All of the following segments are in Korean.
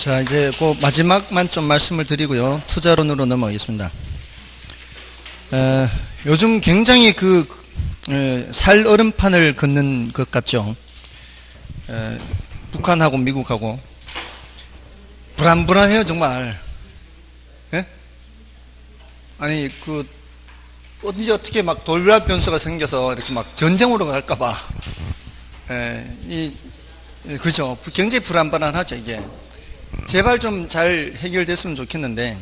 자, 이제 그 마지막만 좀 말씀을 드리고요. 투자론으로 넘어가겠습니다. 요즘 굉장히 살 얼음판을 걷는 것 같죠. 북한하고 미국하고. 불안불안해요, 정말. 예? 아니, 언제 어떻게 막 돌발 변수가 생겨서 이렇게 막 전쟁으로 갈까봐. 그죠. 굉장히 불안불안하죠, 이게. 제발 좀 잘 해결됐으면 좋겠는데,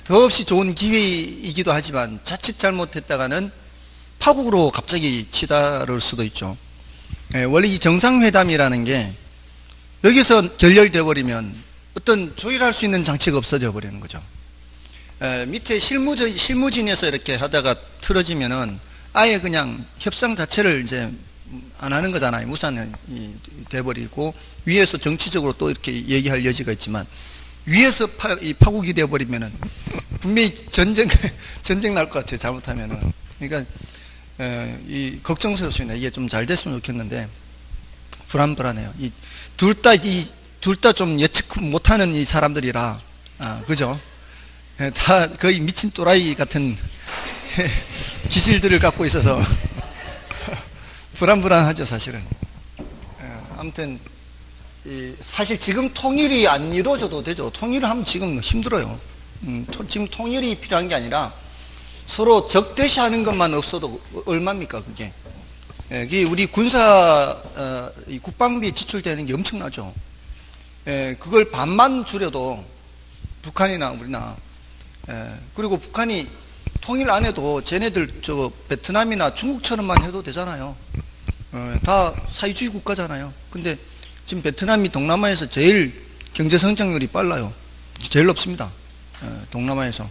더없이 좋은 기회이기도 하지만 자칫 잘못했다가는 파국으로 갑자기 치달을 수도 있죠. 원래 이 정상회담이라는 게 여기서 결렬되어 버리면 어떤 조율할 수 있는 장치가 없어져 버리는 거죠. 밑에 실무진에서 이렇게 하다가 틀어지면은 아예 그냥 협상 자체를 이제 안 하는 거잖아요. 무산이 돼버리고 위에서 정치적으로 또 이렇게 얘기할 여지가 있지만 위에서 파국이 돼버리면은 분명히 전쟁 날 것 같아요. 잘못하면은. 그러니까 걱정스럽습니다. 이게 좀 잘 됐으면 좋겠는데 불안해요. 둘 다 좀 예측 못하는 이 사람들이라 그죠? 다 거의 미친 또라이 같은 기질들을 갖고 있어서 불안하죠, 사실은. 아무튼 사실 지금 통일이 안 이루어져도 되죠. 통일을 하면 지금 힘들어요. 지금 통일이 필요한 게 아니라 서로 적대시하는 것만 없어도 얼마입니까, 그게? 우리 국방비 지출되는 게 엄청나죠. 그걸 반만 줄여도 북한이나 우리나, 그리고 북한이 통일 안 해도 쟤네들 베트남이나 중국처럼만 해도 되잖아요. 다 사회주의 국가잖아요. 근데 지금 베트남이 동남아에서 제일 경제 성장률이 빨라요. 제일 높습니다. 동남아에서.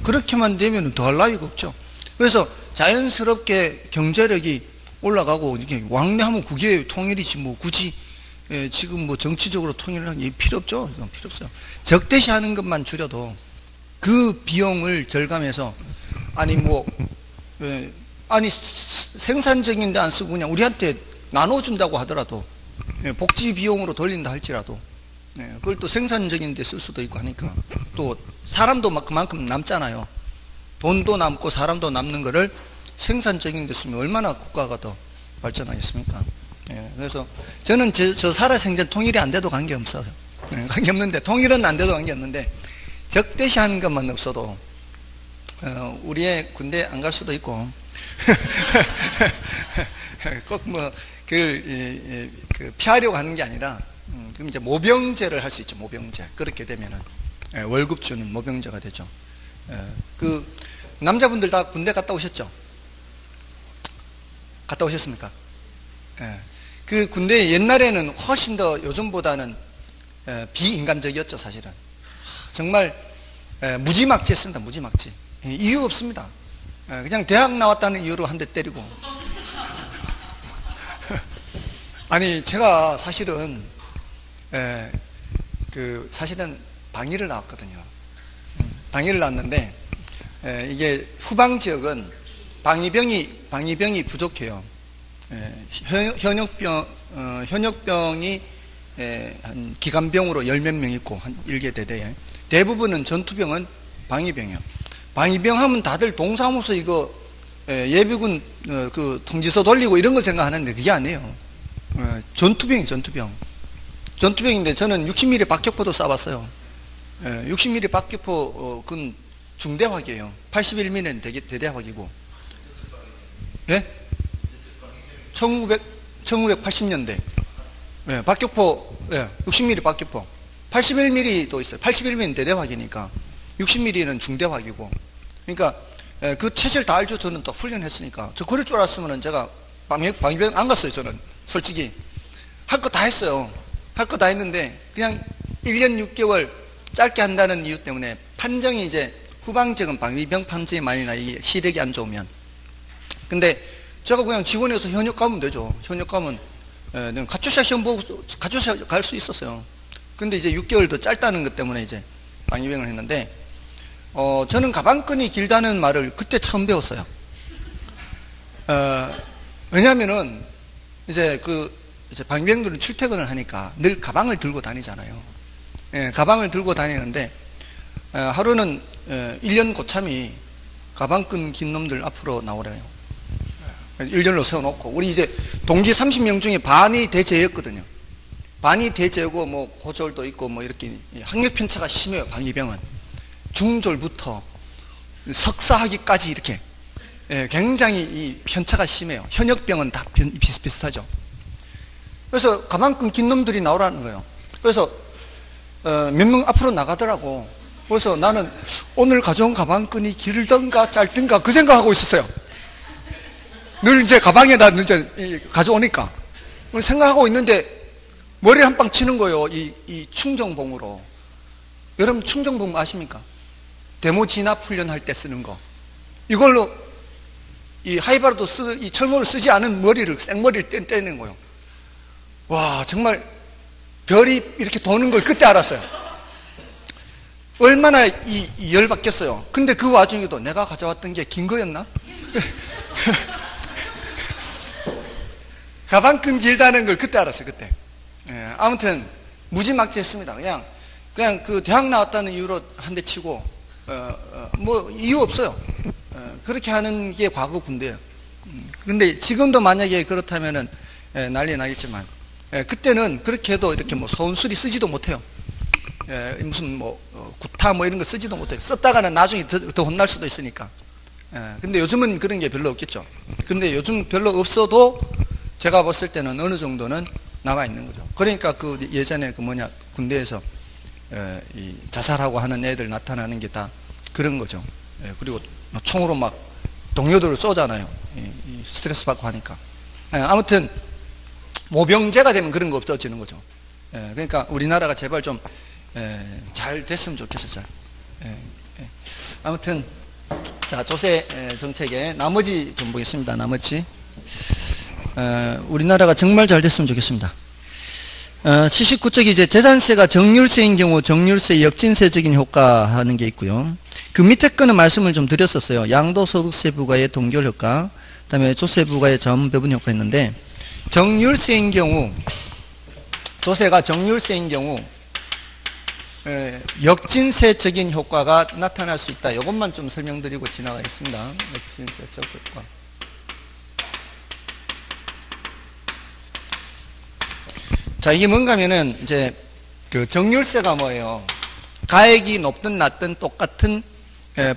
그렇게만 되면 더 할 나위가 없죠. 그래서 자연스럽게 경제력이 올라가고 이렇게 왕래하면 그게 통일이지 뭐 굳이 지금 뭐 정치적으로 통일을 하는 게 필요 없죠. 이건 필요 없어요. 적대시하는 것만 줄여도 그 비용을 절감해서 생산적인 데 안 쓰고 그냥 우리한테 나눠준다고 하더라도 복지 비용으로 돌린다 할지라도 그걸 또 생산적인 데 쓸 수도 있고 하니까 또 사람도 그만큼 남잖아요. 돈도 남고 사람도 남는 거를 생산적인 데 쓰면 얼마나 국가가 더 발전하겠습니까? 그래서 저는 저 살아생전 통일이 안 돼도 관계없어요. 관계없는데 통일은 안 돼도 관계없는데 적대시하는 것만 없어도 우리의 군대 안 갈 수도 있고 꼭 피하려고 하는 게 아니라 그럼 이제 모병제를 할 수 있죠. 모병제. 그렇게 되면은 월급 주는 모병제가 되죠. 남자분들 다 군대 갔다 오셨죠? 갔다 오셨습니까? 그 군대 옛날에는 훨씬 더 요즘보다는 비인간적이었죠, 사실은. 정말 무지막지했습니다. 무지막지. 이유 없습니다. 그냥 대학 나왔다는 이유로 한 대 때리고. 아니 제가 사실은 사실은 방위를 나왔거든요. 방위를 나왔는데 이게 후방 지역은 방위병이 부족해요. 현역병이 한 기관병으로 10몇 명 있고 한 1개 대대에 대부분은 전투병은 방위병이에요. 방위병 하면 다들 동사무소 이거 예비군 통지서 돌리고 이런 거 생각하는데 그게 아니에요. 전투병인데 저는 60mm 박격포도 쏴봤어요. 60mm 박격포 그건 중대화기예요. 81mm는 대대화기고. 예? 1980년대. 박격포, 60mm 박격포. 81mm도 있어요. 81mm는 대대화기니까 60mm는 중대화기고. 그러니까 그 체질 다 알죠. 저는 또 훈련했으니까. 저 그럴 줄 알았으면 제가 방위병 안 갔어요. 저는 솔직히 할 거 다 했어요. 할 거 다 했는데 그냥 1년 6개월 짧게 한다는 이유 때문에 판정이 이제 후방 지역은 방위병 판정이 많이 나. 이게 시력이 안 좋으면. 근데 제가 그냥 지원해서 현역 가면 되죠. 현역 가면 가초샤 시험 보고 가초샤 갈 수 있었어요. 근데 이제 6개월 더 짧다는 것 때문에 이제 방위병을 했는데 저는 가방끈이 길다는 말을 그때 처음 배웠어요. 왜냐하면은 이제 방위병들은 출퇴근을 하니까 늘 가방을 들고 다니잖아요. 가방을 들고 다니는데 하루는 1년 고참이 가방끈 긴 놈들 앞으로 나오래요. 1년로 세워놓고 우리 이제 동기 30명 중에 반이 대제였거든요. 반이 대제고 뭐 고졸도 있고 뭐 이렇게 학력 편차가 심해요. 방위병은 중졸부터 석사하기까지 이렇게 굉장히 이 편차가 심해요. 현역병은 다 비슷비슷하죠. 그래서 가방끈 긴 놈들이 나오라는 거예요. 그래서 몇 명 앞으로 나가더라고. 그래서 나는 오늘 가져온 가방끈이 길던가 짧던가 그 생각하고 있었어요. 늘 이제 가방에다 이제 가져오니까 생각하고 있는데 머리를 한 방 치는 거예요. 이 충정봉으로. 여러분 충정봉 아십니까? 데모 진압 훈련할 때 쓰는 거. 이걸로 이 하이바르도 이 철모를 쓰지 않은 머리를 생머리를 떼는 거예요. 와, 정말 별이 이렇게 도는 걸 그때 알았어요. 얼마나 이 열받겠어요. 근데 그 와중에도 내가 가져왔던 게 긴 거였나? 가방끈 길다는 걸 그때 알았어요. 그때. 아무튼 무지막지했습니다. 그냥 그 대학 나왔다는 이유로 한 대 치고 뭐 이유 없어요. 그렇게 하는 게 과거 군대예요. 근데 지금도 만약에 그렇다면은 난리 나겠지만 그때는 그렇게 해도 이렇게 뭐 소음수리 쓰지도 못해요. 무슨 뭐 구타 뭐 이런 거 쓰지도 못해요. 썼다가는 나중에 더 혼날 수도 있으니까. 근데 요즘은 그런 게 별로 없겠죠. 근데 요즘 별로 없어도 제가 봤을 때는 어느 정도는 남아 있는 거죠. 그러니까 그 예전에 그 군대에서 이 자살하고 하는 애들 나타나는 게 다 그런 거죠. 그리고 총으로 막 동료들을 쏘잖아요. 스트레스 받고 하니까. 아무튼 모병제가 되면 그런 거 없어지는 거죠. 그러니까 우리나라가 제발 좀 잘 됐으면 좋겠어요. 아무튼 자, 조세 정책의 나머지 좀 보겠습니다. 나머지 우리나라가 정말 잘 됐으면 좋겠습니다. 79쪽이 이제 재산세가 정률세인 경우 정률세 역진세적인 효과 하는 게 있고요. 그 밑에 거는 말씀을 좀 드렸었어요. 양도소득세 부과의 동결 효과, 그 다음에 조세 부과의 자원배분 효과 있는데, 정률세인 경우, 조세가 정률세인 경우 역진세적인 효과가 나타날 수 있다. 이것만 좀 설명드리고 지나가겠습니다. 역진세적 효과. 자, 이게 뭔가 하면은, 이제, 그 정률세가 뭐예요? 가액이 높든 낮든 똑같은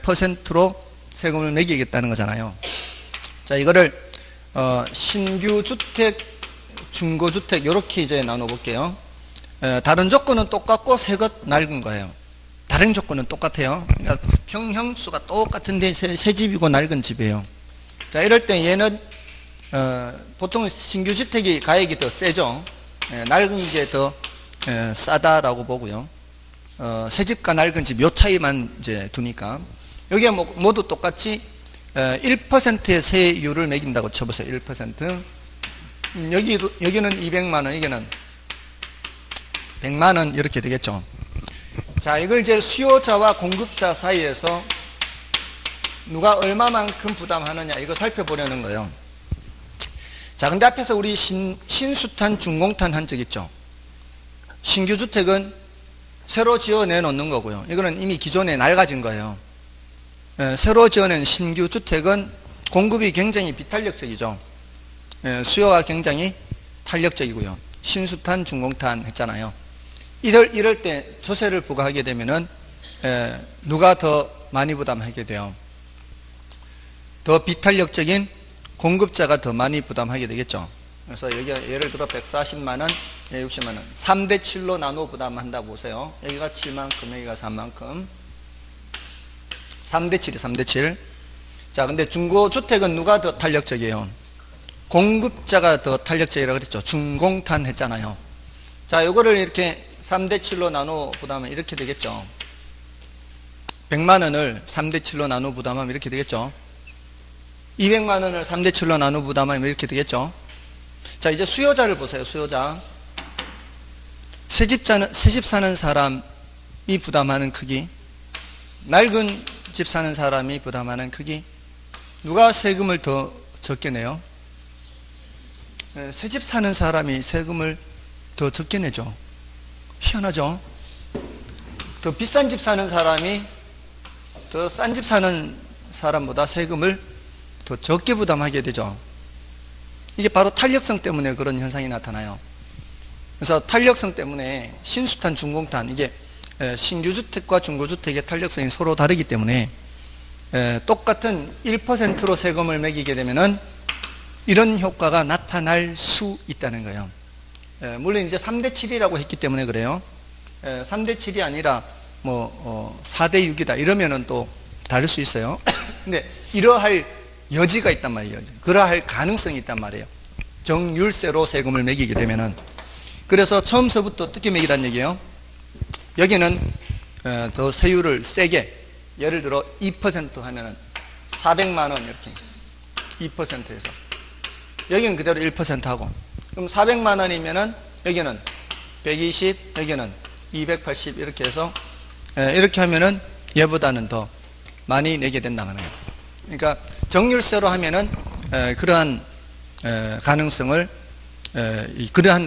퍼센트로 세금을 매기겠다는 거잖아요. 자, 이거를, 신규 주택, 중고주택, 요렇게 이제 나눠볼게요. 다른 조건은 똑같고 새 것 낡은 거예요. 다른 조건은 똑같아요. 그러니까 평형수가 똑같은데 새 집이고 낡은 집이에요. 자, 이럴 때 얘는, 보통 신규 주택이 가액이 더 세죠. 낡은 게 더 싸다라고 보고요. 새 집과 낡은 집 요 차이만 이제 두니까 여기에 모두 똑같이 1%의 세율을 매긴다고 쳐보세요. 1%. 여기는 200만 원, 여기는 100만 원 이렇게 되겠죠. 자, 이걸 이제 수요자와 공급자 사이에서 누가 얼마만큼 부담하느냐 이거 살펴보려는 거예요. 자, 근데 앞에서 우리 신수탄, 중공탄 한 적 있죠. 신규 주택은 새로 지어내놓는 거고요. 이거는 이미 기존에 낡아진 거예요. 새로 지어낸 신규 주택은 공급이 굉장히 비탄력적이죠. 수요가 굉장히 탄력적이고요. 신수탄, 중공탄 했잖아요. 이럴 때 조세를 부과하게 되면은 누가 더 많이 부담하게 돼요? 더 비탄력적인 공급자가 더 많이 부담하게 되겠죠. 그래서 여기가 예를 들어 140만 원, 60만 원, 3대 7로 나눠 부담한다고 보세요. 여기가 7만큼, 여기가 3만큼. 3대 7이에요, 3대 7. 자, 근데 중고주택은 누가 더 탄력적이에요? 공급자가 더 탄력적이라고 그랬죠. 중공탄 했잖아요. 자, 요거를 이렇게 3대 7로 나눠 부담하면 이렇게 되겠죠. 100만 원을 3대 7로 나눠 부담하면 이렇게 되겠죠. 200만 원을 3대 7로 나눠 부담하면 이렇게 되겠죠. 자, 이제 수요자를 보세요. 수요자. 새집 사는 사람이 부담하는 크기, 낡은 집 사는 사람이 부담하는 크기, 누가 세금을 더 적게 내요? 새집 사는 사람이 세금을 더 적게 내죠. 희한하죠? 더 비싼 집 사는 사람이 더 싼 집 사는 사람보다 세금을 더 적게 부담하게 되죠. 이게 바로 탄력성 때문에 그런 현상이 나타나요. 그래서 탄력성 때문에 신수탄, 중공탄, 이게 신규주택과 중고주택의 탄력성이 서로 다르기 때문에 똑같은 1%로 세금을 매기게 되면은 이런 효과가 나타날 수 있다는 거예요. 물론 이제 3대7이라고 했기 때문에 그래요. 3대7이 아니라 4대6이다 이러면은 또 다를 수 있어요. 근데 이러할 여지가 있단 말이에요. 그러할 가능성이 있단 말이에요. 정률세로 세금을 매기게 되면은. 그래서 처음서부터 어떻게 매기란 얘기예요? 여기는 더 세율을 세게, 예를 들어 2% 하면은 400만 원 이렇게 2%에서 여기는 그대로 1% 하고, 그럼 400만 원이면은 여기는 120, 여기는 280 이렇게 해서 이렇게 하면은 얘보다는 더 많이 내게 된단 말이에요. 그러니까 정률세로 하면은 그러한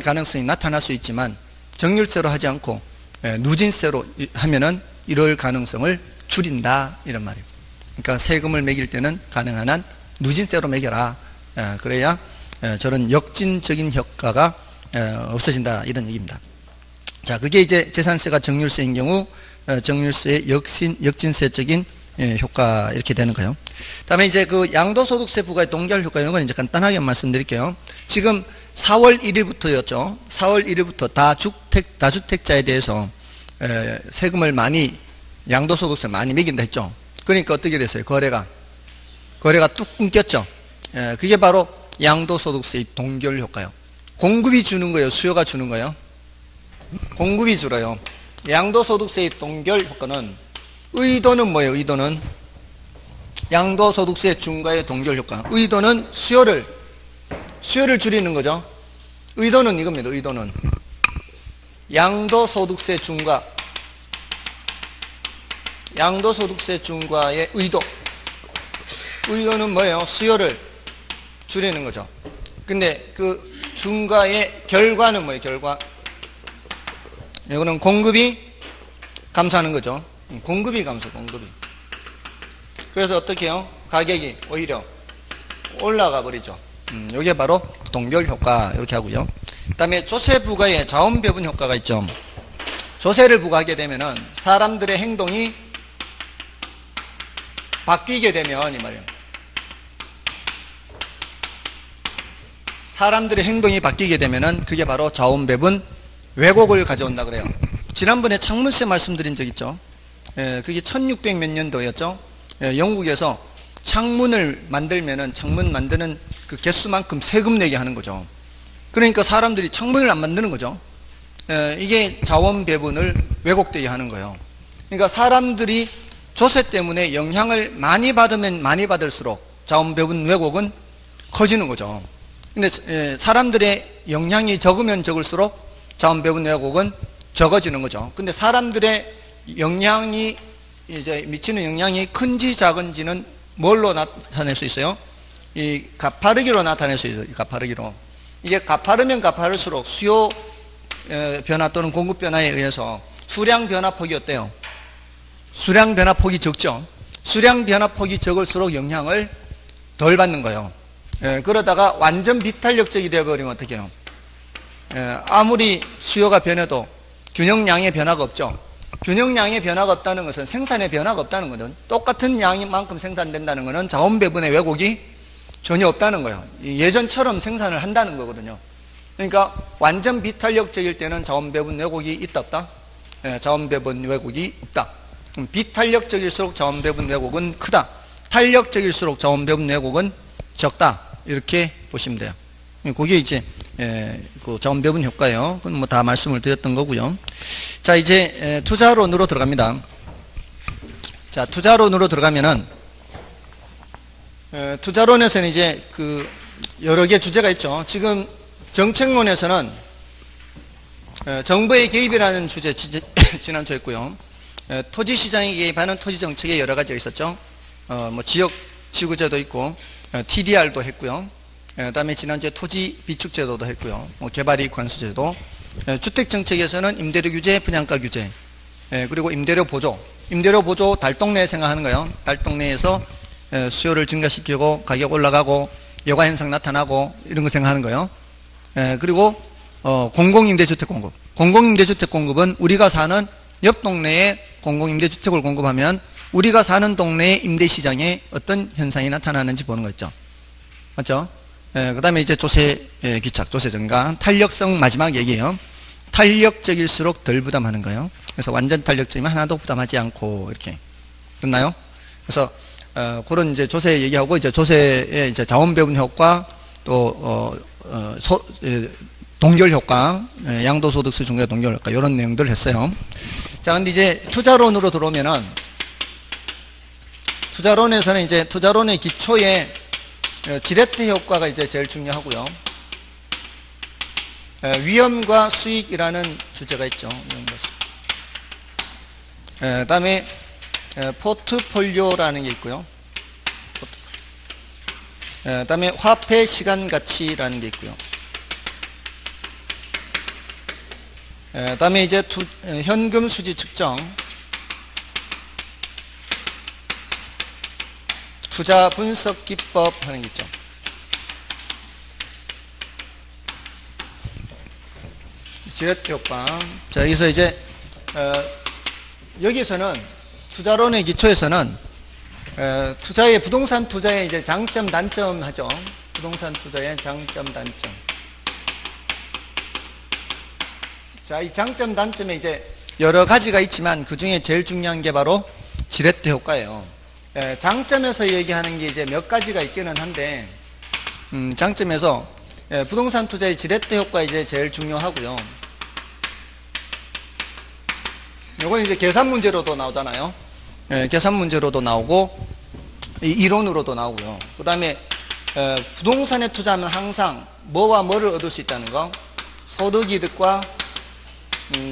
가능성이 나타날 수 있지만, 정률세로 하지 않고 누진세로 하면은 이럴 가능성을 줄인다 이런 말이에요. 그러니까 세금을 매길 때는 가능한 한 누진세로 매겨라. 그래야 저런 역진적인 효과가 없어진다 이런 얘기입니다. 자, 그게 이제 재산세가 정률세인 경우 정률세의 역진세적인 효과 이렇게 되는 거예요. 다음에 이제 그 양도소득세 부과의 동결 효과, 이건 이제 간단하게 말씀드릴게요. 지금 4월 1일부터였죠. 4월 1일부터 다주택자에 대해서 세금을 많이, 양도소득세 많이 매긴다 했죠. 그러니까 어떻게 됐어요? 거래가 뚝 끊겼죠. 그게 바로 양도소득세의 동결 효과예요. 공급이 주는 거예요? 수요가 주는 거예요? 공급이 줄어요. 양도소득세의 동결 효과는, 의도는 뭐예요? 의도는 양도소득세 중과의 동결 효과. 의도는 수요를 줄이는 거죠. 의도는 이겁니다. 의도는 양도소득세 중과의 의도는 뭐예요? 수요를 줄이는 거죠. 근데 그 중과의 결과는 뭐예요? 결과, 이거는 공급이 감소하는 거죠. 공급이. 그래서 어떻게 해요? 가격이 오히려 올라가 버리죠. 이게 바로 동결 효과 이렇게 하고요. 그 다음에 조세 부과에 자원 배분 효과가 있죠. 조세를 부과하게 되면은 사람들의 행동이 바뀌게 되면, 이 말이에요. 사람들의 행동이 바뀌게 되면은 그게 바로 자원 배분 왜곡을 가져온다 그래요. 지난번에 창문세 말씀드린 적 있죠. 그게 1600 몇 년도였죠. 영국에서 창문을 만들면은 창문 만드는 그 개수만큼 세금 내게 하는 거죠. 그러니까 사람들이 창문을 안 만드는 거죠. 이게 자원 배분을 왜곡되게 하는 거예요. 그러니까 사람들이 조세 때문에 영향을 많이 받으면 많이 받을수록 자원 배분 왜곡은 커지는 거죠. 근데 사람들의 영향이 적으면 적을수록 자원 배분 왜곡은 적어지는 거죠. 근데 사람들의 영향이, 이제 미치는 영향이 큰지 작은지는 뭘로 나타낼 수 있어요? 이 가파르기로 나타낼 수 있어요. 가파르기로. 이게 가파르면 가파를수록 수요 변화 또는 공급 변화에 의해서 수량 변화폭이 어때요? 수량 변화폭이 적죠. 수량 변화폭이 적을수록 영향을 덜 받는 거예요. 그러다가 완전 비탄력적이 되어버리면 어떻게 해요? 아무리 수요가 변해도 균형량의 변화가 없죠. 균형량의 변화가 없다는 것은 생산의 변화가 없다는 거든, 똑같은 양만큼 생산된다는 것은 자원 배분의 왜곡이 전혀 없다는 거예요. 예전처럼 생산을 한다는 거거든요. 그러니까 완전 비탄력적일 때는 자원 배분 왜곡이 있다 없다? 자원 배분 왜곡이 없다. 비탄력적일수록 자원 배분 왜곡은 크다. 탄력적일수록 자원 배분 왜곡은 적다. 이렇게 보시면 돼요. 그게 이제 그 자원 배분 효과예요. 그건 뭐 다 말씀을 드렸던 거고요. 자, 이제 투자론으로 들어갑니다. 자, 투자론으로 들어가면은 투자론에서는 이제 그 여러 개 주제가 있죠. 지금 정책론에서는 정부의 개입이라는 주제 지난주 했고요. 토지 시장에 개입하는 토지 정책에 여러 가지가 있었죠. 뭐 지역 지구제도 있고 TDR도 했고요. 그다음에 지난주에 토지 비축제도도 했고요. 뭐 개발이익 관수제도, 주택 정책에서는 임대료 규제, 분양가 규제, 그리고 임대료 보조. 임대료 보조 달동네 생각하는 거예요. 달동네에서 수요를 증가시키고 가격 올라가고 여가 현상 나타나고 이런 거 생각하는 거예요. 그리고 공공임대주택 공급. 공공임대주택 공급은 우리가 사는 옆 동네에 공공임대주택을 공급하면 우리가 사는 동네의 임대시장에 어떤 현상이 나타나는지 보는 거 있죠. 맞죠? 그 다음에 이제 조세 기착, 조세 증가, 탄력성 마지막 얘기예요. 탄력적일수록 덜 부담하는 거예요. 그래서 완전 탄력적이면 하나도 부담하지 않고 이렇게 끝나요. 그래서 그런 이제 조세 얘기하고 이제 조세의 이제 자원 배분 효과 또 동결 효과, 양도소득세 중과 동결 효과 이런 내용들을 했어요. 자, 근데 이제 투자론으로 들어오면은 투자론에서는 이제 투자론의 기초에 지렛대 효과가 이제 제일 중요하고요. 위험과 수익이라는 주제가 있죠. 그다음에 포트폴리오라는 게 있고요. 그다음에 화폐 시간 가치라는 게 있고요. 그다음에 이제 현금 수지 측정, 투자 분석 기법 하는 게 있죠. 지렛대 효과. 자, 여기서 이제 여기서는 투자론의 기초에서는 투자의 부동산 투자의 이제 장점 단점 하죠. 부동산 투자의 장점 단점. 자, 이 장점 단점에 이제 여러 가지가 있지만 그 중에 제일 중요한 게 바로 지렛대 효과예요. 장점에서 얘기하는 게 이제 몇 가지가 있기는 한데 장점에서 부동산 투자의 지렛대 효과 이제 제일 중요하고요. 이건 이제 계산 문제로도 나오잖아요. 계산 문제로도 나오고 이론으로도 나오고요. 그 다음에 부동산에 투자하면 항상 뭐와 뭐를 얻을 수 있다는 거, 소득이득과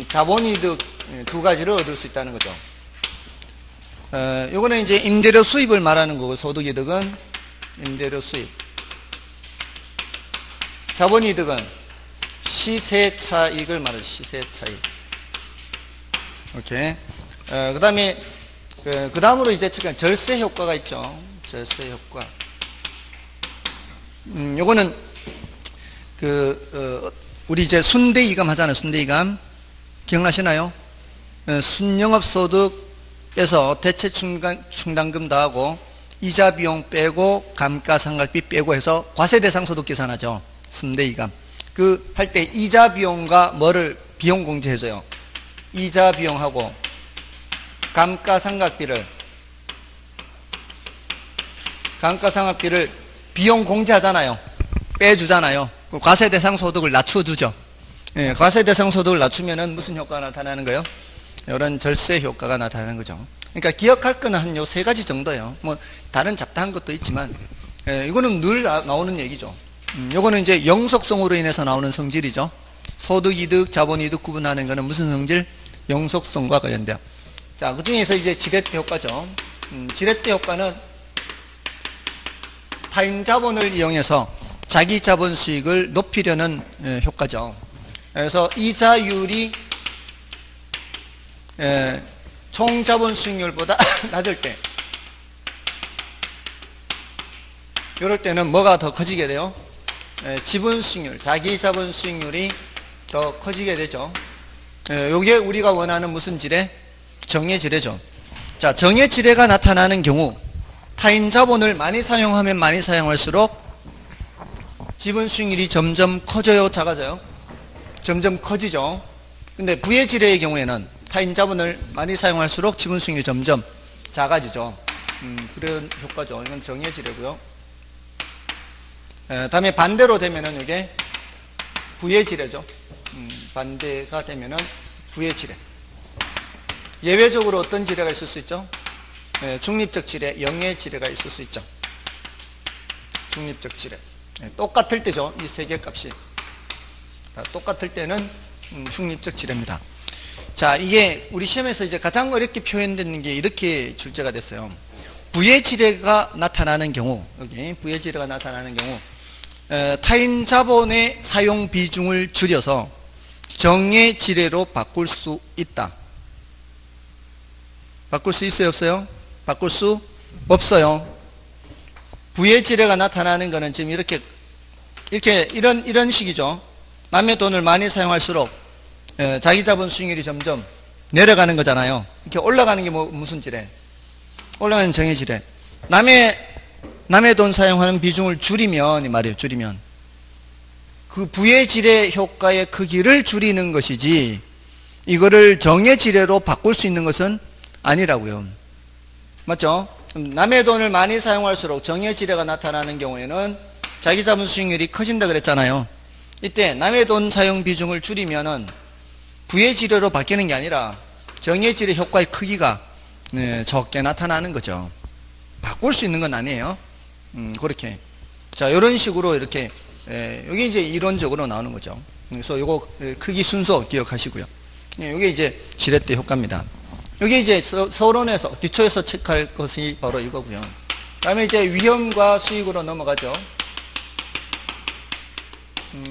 자본이득 두 가지를 얻을 수 있다는 거죠. 요거는 이제 임대료 수입을 말하는 거고, 소득이득은 임대료 수입, 자본이득은 시세 차익을 말하죠. 시세 차익. 오케이. 그 다음에 그 다음으로 이제 절세 효과가 있죠. 절세 효과. 요거는 우리 이제 순대이감 하잖아요. 순대이감 기억나시나요? 순영업소득에서 대체 충당금 더하고 이자 비용 빼고 감가상각비 빼고 해서 과세대상 소득 계산하죠. 순대이감. 그 할 때 이자 비용과 뭐를 비용 공제해줘요. 이자 비용하고 감가상각비를 비용 공제하잖아요. 빼주잖아요. 과세대상 소득을 낮춰주죠. 과세대상 소득을 낮추면은 무슨 효과가 나타나는 거예요? 이런 절세 효과가 나타나는 거죠. 그러니까 기억할 거는 한 요 세 가지 정도예요. 뭐 다른 잡다한 것도 있지만 이거는 늘 나오는 얘기죠. 요거는 이제 영속성으로 인해서 나오는 성질이죠. 소득이득, 자본이득 구분하는 거는 무슨 성질? 영속성과 관련돼요. 자, 그 중에서 이제 지렛대 효과죠. 지렛대 효과는 타인 자본을 이용해서 자기 자본 수익을 높이려는 효과죠. 그래서 이자율이 총 자본 수익률보다 낮을 때, 이럴 때는 뭐가 더 커지게 돼요? 지분 수익률, 자기 자본 수익률이 더 커지게 되죠. 요게 우리가 원하는 무슨 지뢰? 정예지뢰죠. 자, 정예지뢰가 나타나는 경우 타인 자본을 많이 사용하면 많이 사용할수록 지분 수익률이 점점 커져요, 작아져요? 점점 커지죠. 근데 부예지뢰의 경우에는 타인 자본을 많이 사용할수록 지분 수익률이 점점 작아지죠. 그런 효과죠. 이건 정예지뢰고요. 다음에 반대로 되면은 이게 부예지뢰죠. 반대가 되면은 부예지뢰. 예외적으로 어떤 지뢰가 있을 수 있죠? 중립적 지뢰, 영예지뢰가 있을 수 있죠. 중립적 지뢰. 똑같을 때죠. 이 세 개 값이. 똑같을 때는 중립적 지뢰입니다. 자, 이게 우리 시험에서 이제 가장 어렵게 표현되는 게 이렇게 출제가 됐어요. 부예지뢰가 나타나는 경우, 여기 부예지뢰가 나타나는 경우, 타인 자본의 사용 비중을 줄여서 정예지뢰로 바꿀 수 있다. 바꿀 수 있어요, 없어요? 바꿀 수 없어요. 부의 지뢰가 나타나는 거는 지금 이런 식이죠. 남의 돈을 많이 사용할수록 자기 자본 수익률이 점점 내려가는 거잖아요. 이렇게 올라가는 게 무슨 지뢰? 올라가는 정의 지뢰. 남의 돈 사용하는 비중을 줄이면, 이 말이에요, 줄이면. 그 부의 지뢰 효과의 크기를 줄이는 것이지, 이거를 정의 지뢰로 바꿀 수 있는 것은 아니라고요. 맞죠? 남의 돈을 많이 사용할수록 정의 지뢰가 나타나는 경우에는 자기 자본 수익률이 커진다 그랬잖아요. 이때 남의 돈 사용 비중을 줄이면은 부의 지뢰로 바뀌는 게 아니라 정의 지뢰 효과의 크기가 적게 나타나는 거죠. 바꿀 수 있는 건 아니에요. 그렇게. 자, 이런 식으로 이렇게, 여기 이제 이론적으로 나오는 거죠. 그래서 요거 크기 순서 기억하시고요. 이게 이제 지렛대 효과입니다. 여기 이제 서론에서, 기초에서 체크할 것이 바로 이거고요. 그 다음에 이제 위험과 수익으로 넘어가죠.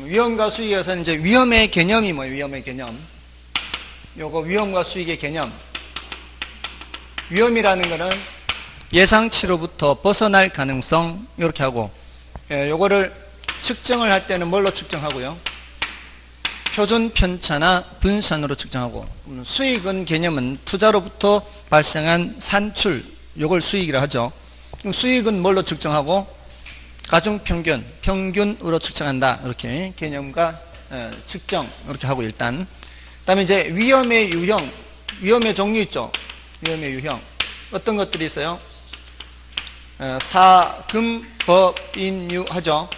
위험과 수익에서는 이제 위험의 개념이 뭐예요? 위험의 개념. 요거 위험과 수익의 개념. 위험이라는 거는 예상치로부터 벗어날 가능성, 이렇게 하고, 요거를 측정을 할 때는 뭘로 측정하고요? 표준 편차나 분산으로 측정하고, 수익은 개념은 투자로부터 발생한 산출, 요걸 수익이라 하죠. 수익은 뭘로 측정하고? 가중평균, 평균으로 측정한다. 이렇게 개념과 측정, 이렇게 하고 일단. 그 다음에 이제 위험의 유형, 위험의 종류 있죠. 위험의 유형. 어떤 것들이 있어요? 사금, 법, 인유 하죠.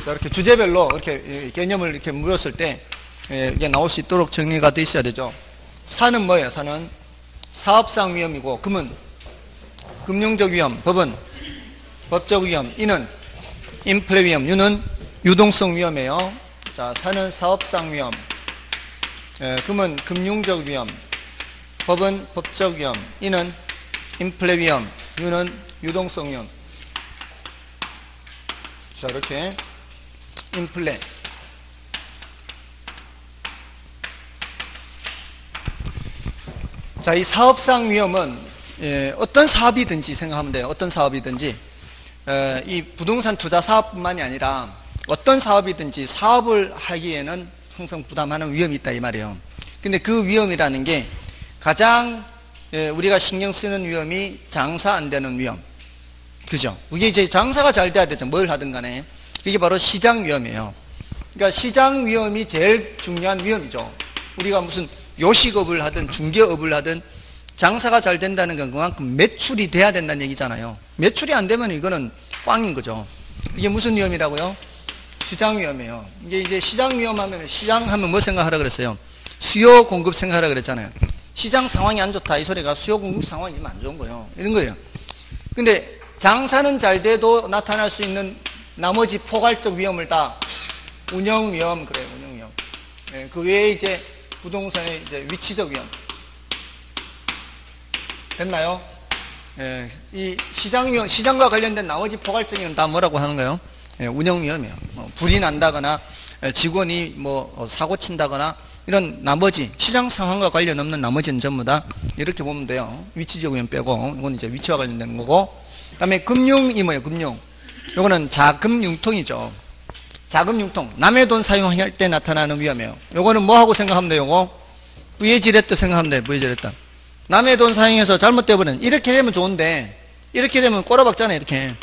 이렇게 주제별로 이렇게 개념을 이렇게 물었을 때 이게 나올 수 있도록 정리가 돼 있어야 되죠. 사는 뭐예요? 사는 사업상 위험이고, 금은 금융적 위험, 법은 법적 위험, 인은 인플레 위험, 유는 유동성 위험이에요. 자, 사는 사업상 위험, 금은 금융적 위험, 법은 법적 위험, 인은 인플레 위험, 유는 유동성 위험. 자, 이렇게 인플레. 자, 이 사업상 위험은 어떤 사업이든지 생각하면 돼요. 어떤 사업이든지 이 부동산 투자 사업뿐만이 아니라 어떤 사업이든지 사업을 하기에는 항상 부담하는 위험이 있다 이 말이에요. 근데 그 위험이라는 게 가장 우리가 신경 쓰는 위험이 장사 안 되는 위험. 그죠? 이게 이제 장사가 잘 돼야 되죠. 뭘 하든 간에. 이게 바로 시장 위험이에요. 그러니까 시장 위험이 제일 중요한 위험이죠. 우리가 무슨 요식업을 하든 중개업을 하든 장사가 잘 된다는 건 그만큼 매출이 돼야 된다는 얘기잖아요. 매출이 안 되면 이거는 꽝인 거죠. 이게 무슨 위험이라고요? 시장 위험이에요. 이게 이제 시장 위험하면, 시장 하면 뭐 생각하라 그랬어요? 수요 공급 생각하라 그랬잖아요. 시장 상황이 안 좋다 이 소리가 수요 공급 상황이 좀 안 좋은 거예요. 이런 거예요. 근데 장사는 잘 돼도 나타날 수 있는 나머지 포괄적 위험을 다 운영 위험, 그래요. 운영 위험. 그 외에 이제 부동산의 이제 위치적 위험. 됐나요? 이 시장 위험, 시장과 관련된 나머지 포괄적인 다 뭐라고 하는 거예요? 운영 위험이에요. 불이 난다거나 직원이 뭐 사고 친다거나 이런 나머지 시장 상황과 관련 없는 나머지는 전부 다 이렇게 보면 돼요. 위치적 위험 빼고 이건 이제 위치와 관련된 거고. 그다음에 금융이 뭐예요? 금융. 요거는 자금 융통이죠. 자금 융통. 남의 돈 사용할 때 나타나는 위험이에요. 요거는 뭐 하고 생각하면 돼요? 요거 부의 지렛대 생각하면 돼요. 부의 지렛대. 남의 돈 사용해서 잘못되어버리는, 이렇게 되면 좋은데 이렇게 되면 꼬라박잖아요. 이렇게.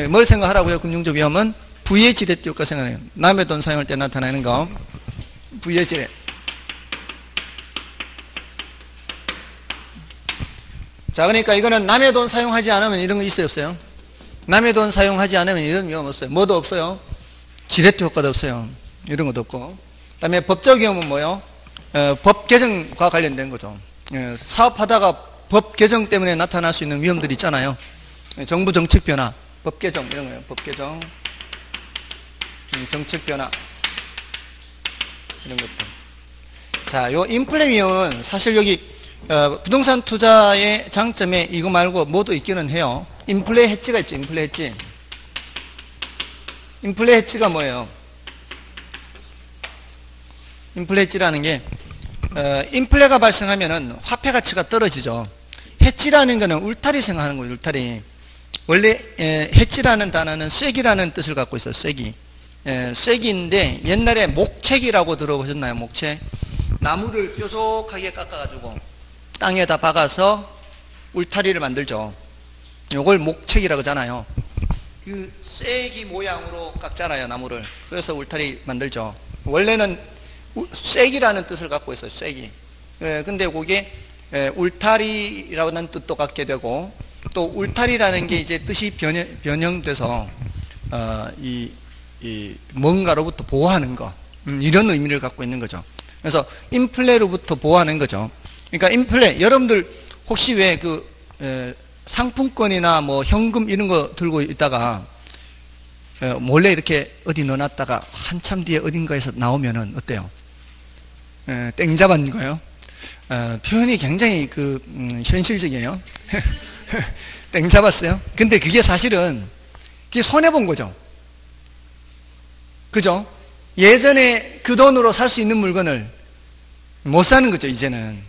뭘 생각하라고요? 금융적 위험은 부의 지렛대 효과 생각해요. 남의 돈 사용할 때 나타나는 거. 부의 지렛. 자, 그러니까 이거는 남의 돈 사용하지 않으면 이런 거 있어요, 없어요? 남의 돈 사용하지 않으면 이런 위험 없어요. 뭐도 없어요? 지렛대 효과도 없어요. 이런 것도 없고. 그 다음에 법적 위험은 뭐요? 법 개정과 관련된 거죠. 사업하다가 법 개정 때문에 나타날 수 있는 위험들이 있잖아요. 정부 정책 변화, 법 개정 이런 거예요. 법 개정, 정책 변화 이런 것들. 자, 요 인플레 위험은 사실 여기 부동산 투자의 장점에 이거 말고 뭐도 있기는 해요. 인플레 해지가 있죠. 인플레 해지. 인플레 해지가 뭐예요? 인플레 해지라는 게 인플레가 발생하면은 화폐 가치가 떨어지죠. 해지라는 거는 울타리 생각하는 거예요. 울타리. 원래 해지라는 단어는 쐐기라는 뜻을 갖고 있어요. 쐐기. 쐐기인데 옛날에 목책이라고 들어보셨나요? 목책. 나무를 뾰족하게 깎아가지고 땅에다 박아서 울타리를 만들죠. 요걸 목책이라고 하잖아요. 그 쐐기 모양으로 깎잖아요, 나무를. 그래서 울타리 만들죠. 원래는 쐐기라는 뜻을 갖고 있어요. 쐐기. 근데 그게 울타리라는 뜻도 갖게 되고, 또 울타리라는 게 이제 뜻이 변형돼서 이 뭔가로부터 보호하는 거, 이런 의미를 갖고 있는 거죠. 그래서 인플레로부터 보호하는 거죠. 그러니까 인플레, 여러분들 혹시 왜 상품권이나 뭐 현금 이런 거 들고 있다가 몰래 이렇게 어디 넣어놨다가 한참 뒤에 어딘가에서 나오면은 어때요? 땡 잡은 거예요. 표현이 굉장히 현실적이에요. 땡 잡았어요. 근데 그게 사실은 그게 손해본 거죠. 그죠? 예전에 그 돈으로 살 수 있는 물건을 못 사는 거죠, 이제는.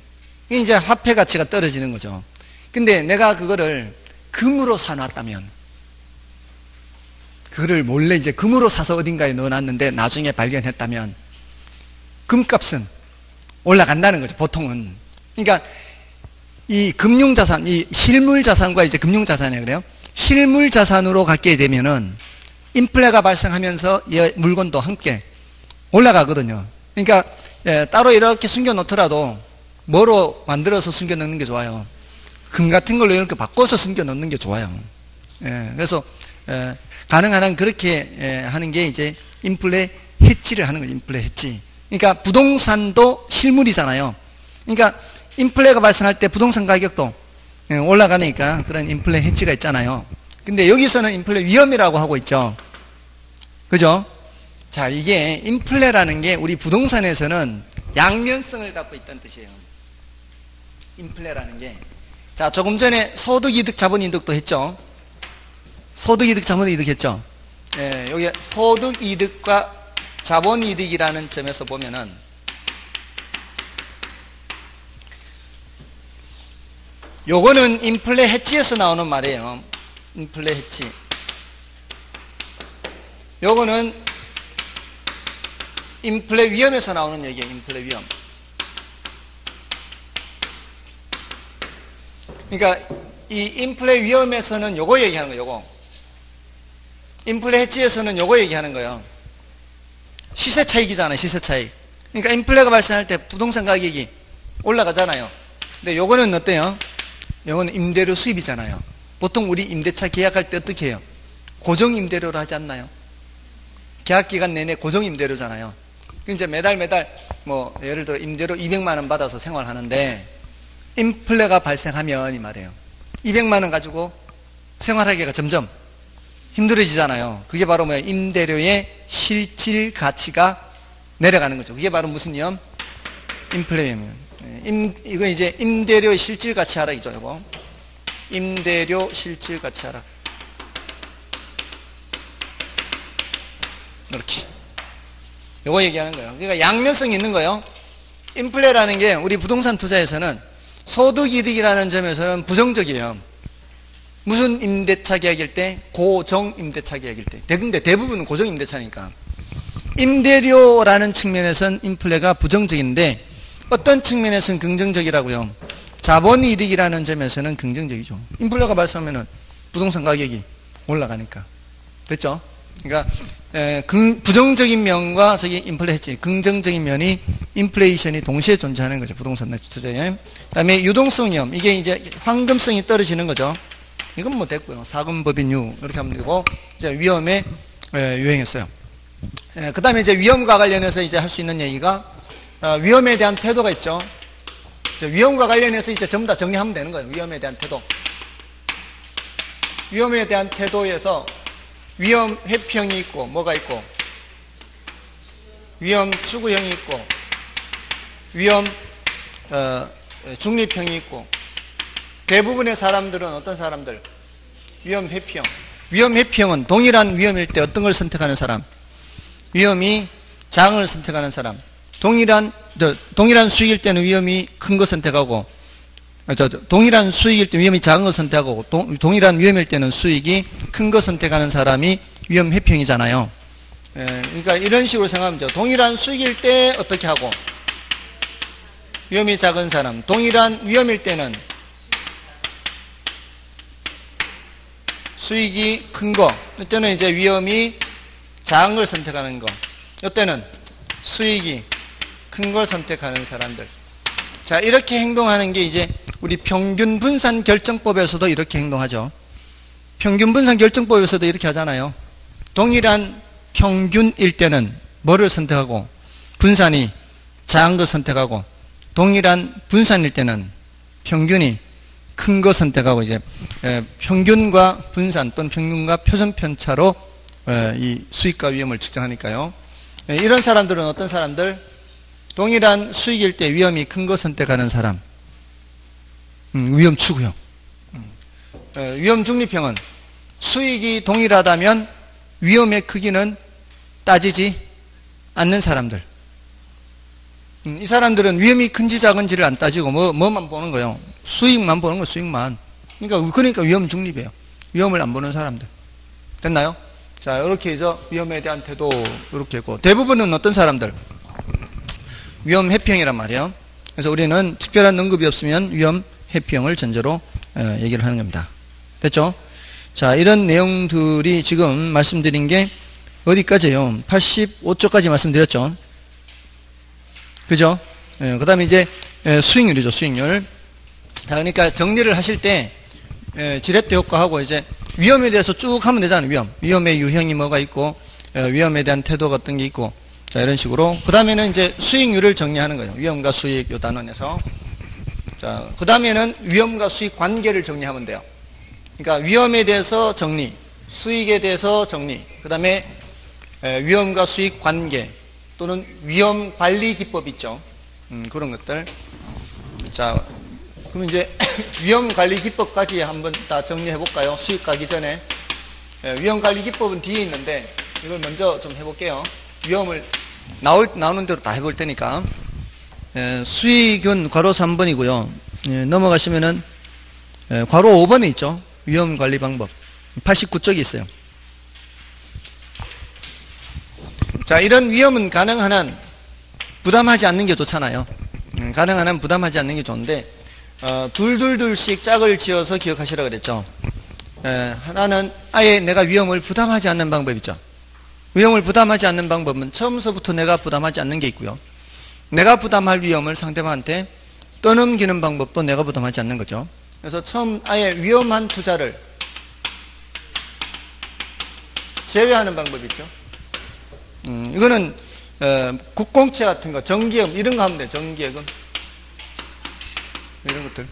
이제 화폐 가치가 떨어지는 거죠. 근데 내가 그거를 금으로 사놨다면, 그거를 몰래 이제 금으로 사서 어딘가에 넣어놨는데 나중에 발견했다면, 금값은 올라간다는 거죠, 보통은. 그러니까, 이 금융자산, 이 실물자산과 이제 금융자산이에요, 그래요? 실물자산으로 갖게 되면은, 인플레가 발생하면서 이 물건도 함께 올라가거든요. 그러니까, 따로 이렇게 숨겨놓더라도, 뭐로 만들어서 숨겨놓는 게 좋아요? 금 같은 걸로 이렇게 바꿔서 숨겨놓는 게 좋아요. 그래서, 가능한 한 그렇게 하는 게 이제 인플레 해지를 하는 거죠. 인플레 해지. 그러니까 부동산도 실물이잖아요. 그러니까 인플레가 발생할 때 부동산 가격도 올라가니까 그런 인플레 해지가 있잖아요. 근데 여기서는 인플레 위험이라고 하고 있죠. 그죠? 자, 이게 인플레라는 게 우리 부동산에서는 양면성을 갖고 있다는 뜻이에요. 인플레라는 게. 자, 조금 전에 소득이득 자본이득도 했죠. 소득이득 자본이득 했죠. 여기 소득이득과 자본이득이라는 점에서 보면은 요거는 인플레 해지에서 나오는 말이에요. 인플레 해지. 요거는 인플레 위험에서 나오는 얘기예요. 인플레 위험. 그러니까 이 인플레 위험에서는 요거 얘기하는 거예요. 요거. 인플레 해지에서는 요거 얘기하는 거예요. 시세 차익이잖아요. 시세 차익. 그러니까 인플레가 발생할 때 부동산 가격이 올라가잖아요. 근데 요거는 어때요? 요거는 임대료 수입이잖아요. 보통 우리 임대차 계약할 때 어떻게 해요? 고정 임대료로 하지 않나요? 계약 기간 내내 고정 임대료잖아요. 이제 매달 뭐 예를 들어 임대료 200만 원 받아서 생활하는데 인플레가 발생하면 이 말이에요. 200만 원 가지고 생활하기가 점점 힘들어지잖아요. 그게 바로 뭐예요? 임대료의 실질 가치가 내려가는 거죠. 그게 바로 무슨 위험? 인플레 위험이에요. 이거 이제 임대료의 실질 가치 하락이죠. 이거 임대료 실질 가치 하락. 이렇게. 이거 얘기하는 거예요. 그러니까 양면성이 있는 거예요. 인플레라는 게 우리 부동산 투자에서는 소득이득이라는 점에서는 부정적이에요. 무슨 임대차 계약일 때? 고정 임대차 계약일 때. 근데 대부분은 고정 임대차니까. 임대료라는 측면에서는 인플레가 부정적인데 어떤 측면에서는 긍정적이라고요? 자본이득이라는 점에서는 긍정적이죠. 인플레가 발생하면 부동산 가격이 올라가니까. 됐죠? 그러니까 부정적인 면과 저기 인플레 해지, 긍정적인 면이 인플레이션이 동시에 존재하는 거죠. 부동산 투자에. 그다음에 유동성 위험. 이게 이제 황금성이 떨어지는 거죠. 이건 뭐 됐고요. 사금법인유 이렇게 하면 되고 이제 위험에 유행했어요. 그 다음에 이제 위험과 관련해서 이제 할 수 있는 얘기가 위험에 대한 태도가 있죠. 위험과 관련해서 이제 전부 다 정리하면 되는 거예요. 위험에 대한 태도. 위험에 대한 태도에서 위험 회피형이 있고 뭐가 있고 위험 추구형이 있고 위험 중립형이 있고 대부분의 사람들은 어떤 사람들? 위험 회피형. 위험 회피형은 동일한 위험일 때 어떤 걸 선택하는 사람? 위험이 작은 걸 선택하는 사람. 동일한 수익일 때는 위험이 큰 거 선택하고, 동일한 수익일 때 위험이 작은 거 선택하고, 동일한 위험일 때는 수익이 큰 거 선택하는 사람이 위험 회피형이잖아요. 그러니까 이런 식으로 생각하면 죠. 동일한 수익일 때 어떻게 하고, 위험이 작은 사람, 동일한 위험일 때는 수익이 큰 거, 이때는 이제 위험이 작은 걸 선택하는 거, 이때는 수익이 큰 걸 선택하는 사람들. 자, 이렇게 행동하는 게 이제 우리 평균 분산 결정법에서도 이렇게 행동하죠. 평균 분산 결정법에서도 이렇게 하잖아요. 동일한 평균일 때는 뭐를 선택하고, 분산이 작은 거 선택하고, 동일한 분산일 때는 평균이 큰 거 선택하고, 이제 평균과 분산 또는 평균과 표준 편차로 이 수익과 위험을 측정하니까요. 이런 사람들은 어떤 사람들? 동일한 수익일 때 위험이 큰 거 선택하는 사람, 위험 추구형. 위험 중립형은 수익이 동일하다면 위험의 크기는 따지지 않는 사람들. 이 사람들은 위험이 큰지 작은지를 안 따지고 뭐만 보는 거예요. 수익만 보는 거예요. 수익만. 그러니까 위험 중립이에요. 위험을 안 보는 사람들. 됐나요? 자, 이렇게 해서 위험에 대한 태도 이렇게 했고, 대부분은 어떤 사람들? 위험 회피형이란 말이에요. 그래서 우리는 특별한 언급이 없으면 위험 회피형을 전제로 얘기를 하는 겁니다. 됐죠? 자, 이런 내용들이 지금 말씀드린 게 어디까지예요? 85쪽까지 말씀드렸죠. 그죠? 그 다음에 이제 수익률이죠. 수익률. 자, 그러니까 정리를 하실 때 지렛대 효과하고 이제 위험에 대해서 쭉 하면 되잖아요. 위험의 유형이 뭐가 있고, 위험에 대한 태도가 어떤 게 있고, 자, 이런 식으로. 그 다음에는 이제 수익률을 정리하는 거죠. 위험과 수익 요 단원에서. 자, 그 다음에는 위험과 수익 관계를 정리하면 돼요. 그러니까 위험에 대해서 정리, 수익에 대해서 정리, 그 다음에 위험과 수익 관계 또는 위험 관리 기법 있죠. 그런 것들. 자, 그럼 이제 위험 관리 기법까지 한번 다 정리해 볼까요? 수익 가기 전에. 위험 관리 기법은 뒤에 있는데 이걸 먼저 좀 해볼게요. 위험을 나오는 대로 다 해볼 테니까. 수익은 괄호 3번이고요. 넘어가시면은 괄호 5번에 있죠. 위험 관리 방법. 89쪽이 있어요. 자, 이런 위험은 가능한 한 부담하지 않는 게 좋잖아요. 가능한 한 부담하지 않는 게 좋은데, 둘씩 짝을 지어서 기억하시라 그랬죠. 하나는 아예 내가 위험을 부담하지 않는 방법 있죠. 위험을 부담하지 않는 방법은 처음서부터 내가 부담하지 않는 게 있고요. 내가 부담할 위험을 상대방한테 떠넘기는 방법도 내가 부담하지 않는 거죠. 그래서 처음 아예 위험한 투자를 제외하는 방법이 있죠. 이거는 국공채 같은 거, 정기예금 이런 거 하면 돼요. 정기예금 이런 것들.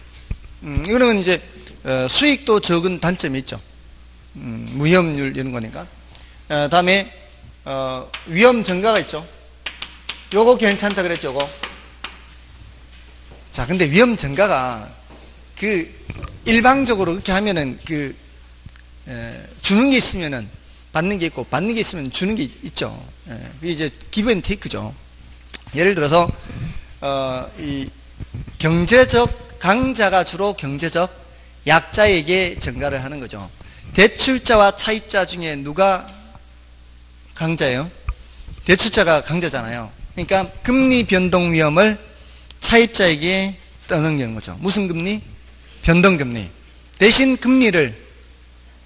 이거는 이제 수익도 적은 단점이 있죠. 무위험률 이런 거니까. 다음에 위험 증가가 있죠. 요거 괜찮다 그랬죠. 요거. 자, 근데 위험 증가가 일방적으로 그렇게 하면은 주는 게 있으면은 받는 게 있고, 받는 게 있으면 주는 게 있죠. 그게 이제 기브 앤 테이크죠. 예를 들어서 이 경제적 강자가 주로 경제적 약자에게 증가를 하는 거죠. 대출자와 차입자 중에 누가 강자예요? 대출자가 강자잖아요. 그러니까 금리 변동 위험을 차입자에게 떠넘기는 거죠. 무슨 금리? 변동금리. 대신 금리를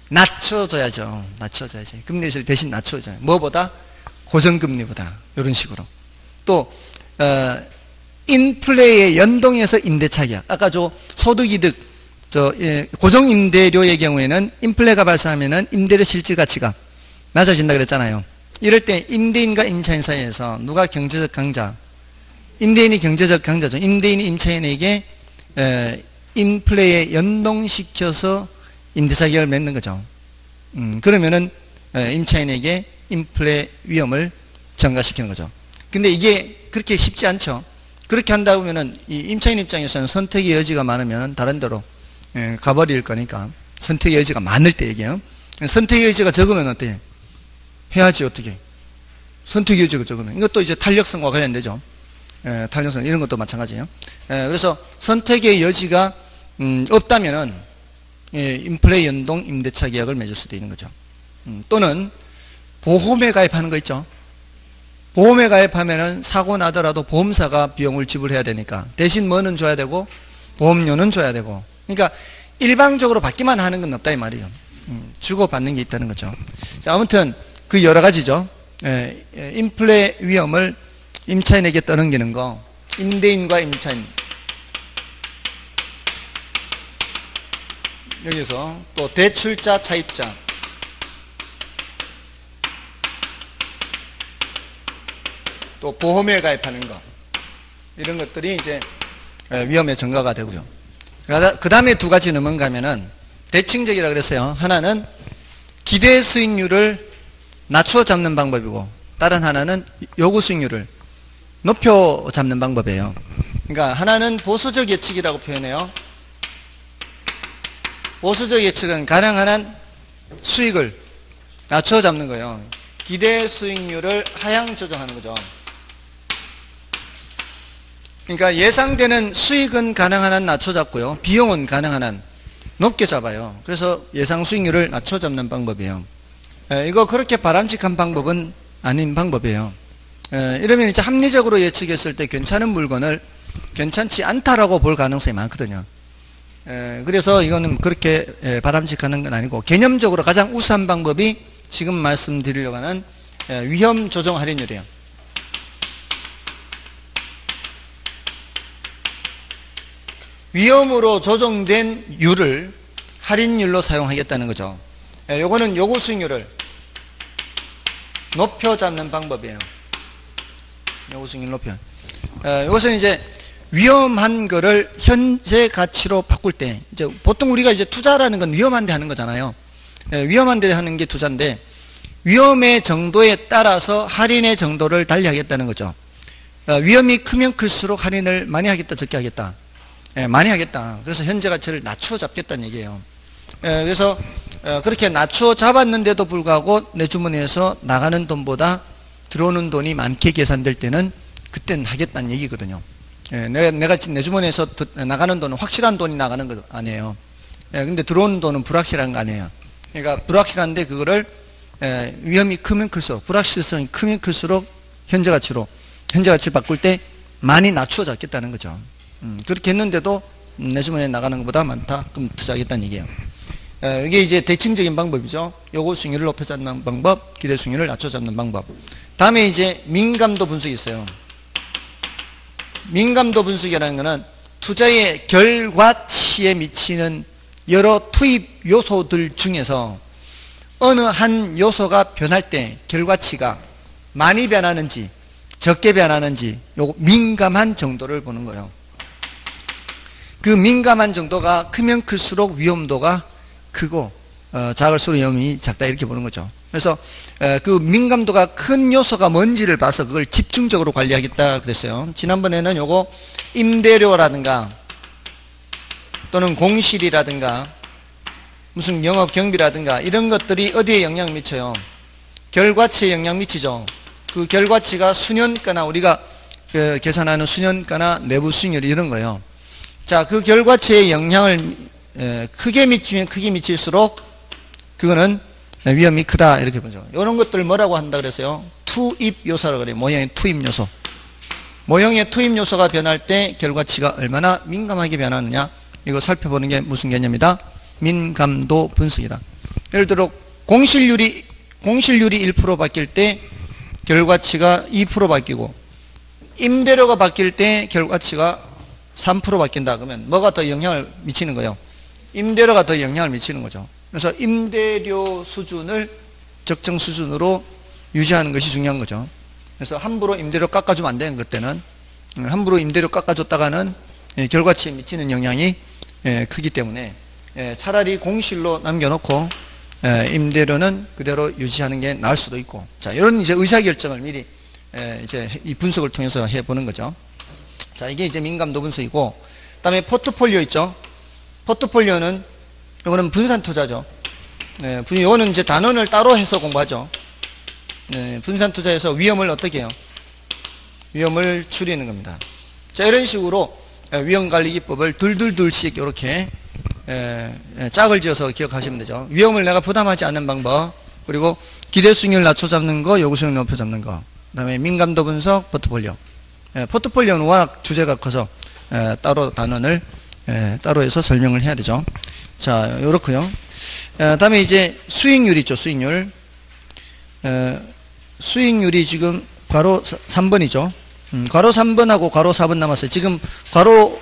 낮춰줘야죠. 낮춰줘야지. 금리를 대신 낮춰줘야. 뭐보다? 고정금리보다. 이런 식으로. 또 인플레에 연동해서 임대차익. 아까 소득이득, 고정임대료의 경우에는 인플레가 발생하면은 임대료 실질 가치가 낮아진다 그랬잖아요. 이럴 때 임대인과 임차인 사이에서 누가 경제적 강자? 임대인이 경제적 강자죠. 임대인이 임차인에게 인플레에 연동시켜서 임대차익을 맺는 거죠. 그러면은 임차인에게 인플레 위험을 증가시키는 거죠. 근데 이게 그렇게 쉽지 않죠. 그렇게 한다 보면은 이 임차인 입장에서는 선택의 여지가 많으면 다른 데로 가버릴 거니까, 선택의 여지가 많을 때 얘기해요. 선택의 여지가 적으면 어떻게 해야지? 어떻게 선택의 여지가 적으면 이것도 이제 탄력성과 관련되죠. 탄력성 이런 것도 마찬가지예요. 그래서 선택의 여지가 없다면은 인플레 연동 임대차 계약을 맺을 수도 있는 거죠. 또는 보험에 가입하는 거 있죠. 보험에 가입하면은 사고 나더라도 보험사가 비용을 지불해야 되니까 대신 뭐는 줘야 되고 보험료는 줘야 되고, 그러니까 일방적으로 받기만 하는 건 없다 이 말이에요. 주고 받는 게 있다는 거죠. 자, 아무튼 그 여러 가지죠. 인플레 위험을 임차인에게 떠넘기는 거, 임대인과 임차인, 여기서 또 대출자, 차입자, 또 보험에 가입하는 거, 이런 것들이 이제 위험의 증가가 되고요. 그 다음에 두 가지는 뭔가 하면은 대칭적이라고 그랬어요. 하나는 기대 수익률을 낮춰 잡는 방법이고, 다른 하나는 요구 수익률을 높여 잡는 방법이에요. 그러니까 하나는 보수적 예측이라고 표현해요. 보수적 예측은 가능한 한 수익을 낮춰 잡는 거예요. 기대 수익률을 하향 조정하는 거죠. 그러니까 예상되는 수익은 가능한 한 낮춰 잡고요, 비용은 가능한 한 높게 잡아요. 그래서 예상 수익률을 낮춰 잡는 방법이에요. 이거 그렇게 바람직한 방법은 아닌 방법이에요. 이러면 이제 합리적으로 예측했을 때 괜찮은 물건을 괜찮지 않다라고 볼 가능성이 많거든요. 그래서 이거는 그렇게 바람직한 건 아니고, 개념적으로 가장 우수한 방법이 지금 말씀드리려고 하는 위험 조정 할인율이에요. 위험으로 조정된 율을 할인율로 사용하겠다는 거죠. 요거는 요구 수익률을 높여 잡는 방법이에요. 요구 수익률 높여. 이것은 이제 위험한 거를 현재 가치로 바꿀 때, 이제 보통 우리가 이제 투자라는 건 위험한 데 하는 거잖아요. 위험한 데 하는 게 투자인데, 위험의 정도에 따라서 할인의 정도를 달리하겠다는 거죠. 위험이 크면 클수록 할인을 많이 하겠다, 적게 하겠다. 많이 하겠다. 그래서 현재 가치를 낮춰 잡겠다는 얘기예요. 그래서 그렇게 낮춰 잡았는데도 불구하고 내 주머니에서 나가는 돈보다 들어오는 돈이 많게 계산될 때는 그땐 하겠다는 얘기거든요. 내가 내 주머니에서 나가는 돈은 확실한 돈이 나가는 거 아니에요. 근데 들어오는 돈은 불확실한 거 아니에요. 그러니까 불확실한데 그거를 위험이 크면 클수록, 불확실성이 크면 클수록 현재 가치를 바꿀 때 많이 낮춰 잡겠다는 거죠. 그렇게 했는데도 내 주머니에 나가는 것보다 많다, 그럼 투자하겠다는 얘기예요. 이게 이제 대칭적인 방법이죠. 요구 수익률을 높여 잡는 방법, 기대 수익률을 낮춰 잡는 방법. 다음에 이제 민감도 분석이 있어요. 민감도 분석이라는 것은 투자의 결과치에 미치는 여러 투입 요소들 중에서 어느 한 요소가 변할 때 결과치가 많이 변하는지 적게 변하는지, 요거 민감한 정도를 보는 거예요. 그 민감한 정도가 크면 클수록 위험도가 크고 작을수록 위험이 작다, 이렇게 보는 거죠. 그래서 그 민감도가 큰 요소가 뭔지를 봐서 그걸 집중적으로 관리하겠다 그랬어요. 지난번에는 요거 임대료라든가 또는 공실이라든가 무슨 영업 경비라든가 이런 것들이 어디에 영향을 미쳐요? 결과치에 영향 미치죠. 그 결과치가 수년가나 우리가 계산하는 수년가나 내부 수익률 이런 거예요. 자, 그 결과치에 영향을 크게 미치면 크게 미칠수록 그거는 위험이 크다, 이렇게 보죠. 이런 것들 뭐라고 한다 그랬어요? 투입 요소라고 그래요. 모형의 투입 요소. 모형의 투입 요소가 변할 때 결과치가 얼마나 민감하게 변하느냐, 이거 살펴보는 게 무슨 개념이다? 민감도 분석이다. 예를 들어 공실률이 1% 바뀔 때 결과치가 2% 바뀌고, 임대료가 바뀔 때 결과치가 3% 바뀐다 그러면 뭐가 더 영향을 미치는 거예요? 임대료가 더 영향을 미치는 거죠. 그래서 임대료 수준을 적정 수준으로 유지하는 것이 중요한 거죠. 그래서 함부로 임대료 깎아주면 안 되는 것 때는, 함부로 임대료 깎아줬다가는 결과치에 미치는 영향이 크기 때문에 차라리 공실로 남겨놓고 임대료는 그대로 유지하는 게 나을 수도 있고, 자, 이런 이제 의사결정을 미리 이제 이 분석을 통해서 해보는 거죠. 자, 이게 이제 민감도 분석이고, 그 다음에 포트폴리오 있죠. 포트폴리오는 이거는 분산 투자죠. 이거는 이제 단원을 따로 해서 공부하죠. 분산 투자에서 위험을 어떻게 해요? 위험을 줄이는 겁니다. 자, 이런 식으로 위험관리기법을 둘둘둘씩 이렇게 짝을 지어서 기억하시면 되죠. 위험을 내가 부담하지 않는 방법, 그리고 기대 수익률 낮춰 잡는 거, 요구 수익률 높여 잡는 거, 그 다음에 민감도 분석, 포트폴리오. 포트폴리오는 워낙 주제가 커서 따로 단원을 따로 해서 설명을 해야 되죠. 자, 요렇고요. 다음에 이제 수익률 있죠. 수익률. 수익률이 지금 괄호 3번이죠. 괄호 3번하고 괄호 4번 남았어요. 지금 괄호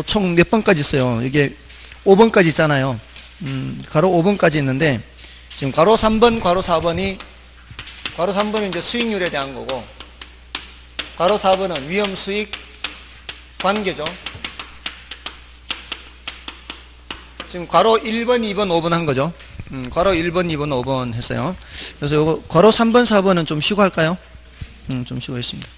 총 몇 번까지 있어요. 이게 5번까지 있잖아요. 괄호 5번까지 있는데 지금 괄호 3번, 괄호 4번이 괄호 3번은 이제 수익률에 대한 거고, 괄호 4번은 위험 수익 관계죠. 지금 괄호 1번, 2번, 5번 한 거죠. 괄호 1번, 2번, 5번 했어요. 그래서 요거 괄호 3번, 4번은 좀 쉬고 할까요? 좀 쉬고 있습니다.